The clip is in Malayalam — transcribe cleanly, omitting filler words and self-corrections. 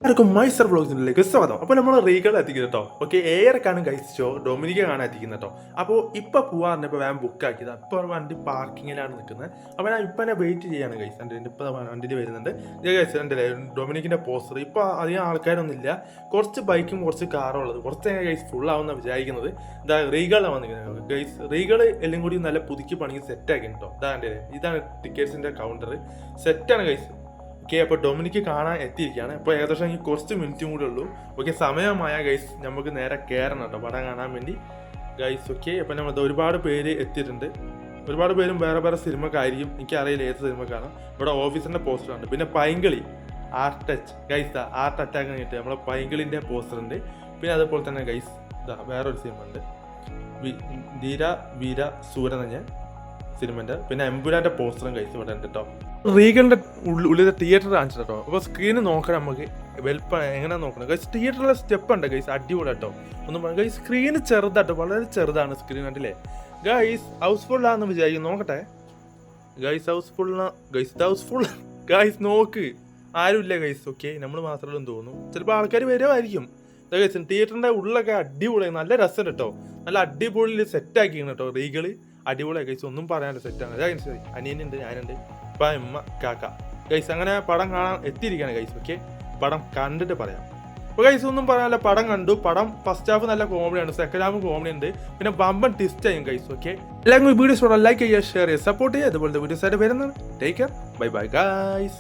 ആർക്കും മൈസർ വ്ളോഗ്സിലേക്ക് സ്വാഗതം. അപ്പോൾ നമ്മൾ റീകൾ എത്തിക്കുന്നത് കേട്ടോ. ഓക്കെ, ഏറെക്കാണ് ഗൈസ് ഷോ ഡൊമിനിക്ക കാണാൻ എത്തിക്കുന്നത് കേട്ടോ. അപ്പോൾ ഇപ്പം പോവാറുണ്ട്. ഇപ്പോൾ വേഗം ബുക്ക് ആക്കിയത്. അപ്പോൾ വണ്ടി പാർക്കിങ്ങിലാണ് നിൽക്കുന്നത്. അപ്പോൾ ഞാൻ ഇപ്പം എന്നെ വെയിറ്റ് ചെയ്യാണ് ഗൈസ്. എൻ്റെ ഇപ്പോൾ വണ്ടിയിൽ വരുന്നുണ്ട്. ഇത് ഗൈസ് എൻ്റെ ഡൊമിനിക്കിൻ്റെ പോസ്റ്റർ. ഇപ്പോൾ അധികം ആൾക്കാരൊന്നുമില്ല. കുറച്ച് ബൈക്കും കുറച്ച് കാറും ഉള്ളത്. കുറച്ച് ഗൈസ് ഫുൾ ആവുമെന്നാണ് വിചാരിക്കുന്നത്. ഇതാ റീകളാണ് വന്നിരിക്കുന്നത് ഗൈസ്. റീകൾ എല്ലാം കൂടി നല്ല പുതുക്കി പണിക്ക് സെറ്റാക്കി കേട്ടോ. ഇതാണ് ടിക്കറ്റ്സിൻ്റെ കൗണ്ടർ. സെറ്റാണ് ഗൈസ്. ഓക്കെ, അപ്പോൾ ഡൊമിനിക്ക് കാണാൻ എത്തിയിരിക്കുകയാണ്. അപ്പോൾ ഏകദേശം കുറച്ച് മിനിറ്റും കൂടെ ഉള്ളൂ. ഓക്കെ, സമയമായ ഗൈസ് നമുക്ക് നേരെ കയറണം കേട്ടോ പടം കാണാൻ വേണ്ടി ഗൈസ്. ഓക്കെ, അപ്പോൾ നമ്മൾ ഒരുപാട് പേര് എത്തിയിട്ടുണ്ട്. ഒരുപാട് പേരും വേറെ വേറെ സിനിമക്കായിരിക്കും. എനിക്കറിയില്ല ഏത് സിനിമക്കാണ്. ഇവിടെ ഓഫീസിൻ്റെ പോസ്റ്ററുണ്ട്. പിന്നെ പൈങ്കളി art touch guys, art attack കഴിഞ്ഞിട്ട് നമ്മളെ പൈങ്കളിൻ്റെ പോസ്റ്ററുണ്ട്. പിന്നെ അതുപോലെ തന്നെ ഗൈസ് ഇതാ വേറൊരു സിനിമ ഉണ്ട്, ധീര വീര സൂരനഞ്ഞ സിനിമൻ്റെ. പിന്നെ എമ്പുരാൻ്റെ പോസ്റ്ററും ഗൈസ് ഇവിടെ ഉണ്ട് കേട്ടോ. റീഗലിൻ്റെ ഉള്ളിലെ തിയേറ്റർ കാണിച്ചിട്ട് കേട്ടോ. അപ്പോൾ സ്ക്രീന് നോക്കണം നമുക്ക് വെൽപ്പം എങ്ങനെയാണ് നോക്കണം ഗൈസ്. തിയേറ്ററിലെ സ്റ്റെപ്പ് ഉണ്ട് ഗൈസ്, അടിപൊളി കേട്ടോ. ഒന്നും പറയാം ഗൈസ്, സ്ക്രീന് ചെറുതാട്ടോ, വളരെ ചെറുതാണ് സ്ക്രീൻ കണ്ടില്ലേ ഗൈസ്. ഹൗസ്ഫുള്ളാന്ന് വിചാരിക്കും, നോക്കട്ടെ ഗൈസ്. ഹൗസ്ഫുൾ ഗൈസ്, നോക്ക് ആരുമില്ല ഗൈസ്. ഓക്കെ, നമ്മൾ മാത്രമേ തോന്നുന്നു. ചിലപ്പോൾ ആൾക്കാർ വരുമായിരിക്കും ഗൈസ്. തിയേറ്ററിൻ്റെ ഉള്ളിലൊക്കെ അടിപൊളിയായി, നല്ല രസം കേട്ടോ. നല്ല അടിപൊളി സെറ്റാക്കിയാണ് കേട്ടോ റീകള്. അടിപൊളിയായി ഗൈസ്, ഒന്നും പറയാനില്ല, സെറ്റാണ്. ഗൈസ് അനിയനുണ്ട്, ഞാനുണ്ട്, ഇപ്പം ഉമ്മ കാക്ക ഗൈസ്. അങ്ങനെ പടം കാണാൻ എത്തിയിരിക്കുകയാണ് ഗൈസ്. ഓക്കെ, പടം കണ്ടിട്ട് പറയാം. അപ്പോൾ ഗൈസ് ഒന്നും പറയാനില്ല, പടം കണ്ടു. പടം ഫസ്റ്റ് ഹാഫ് നല്ല കോമഡിയാണ്, സെക്കൻഡ് ഹാഫ് കോമഡി ഉണ്ട്, പിന്നെ ബമ്പൻ ട്വിസ്റ്റ് ചെയ്യും ഗൈസ്. ഓക്കെ, എല്ലാവർക്കും വീഡിയോസ് ലൈക്ക് ചെയ്യുക, ഷെയർ ചെയ്യുക, സപ്പോർട്ട് ചെയ്യുക. അതുപോലത്തെ വീഡിയോസ് ആയിട്ട് വരുന്നത്. Take care, bye bye guys.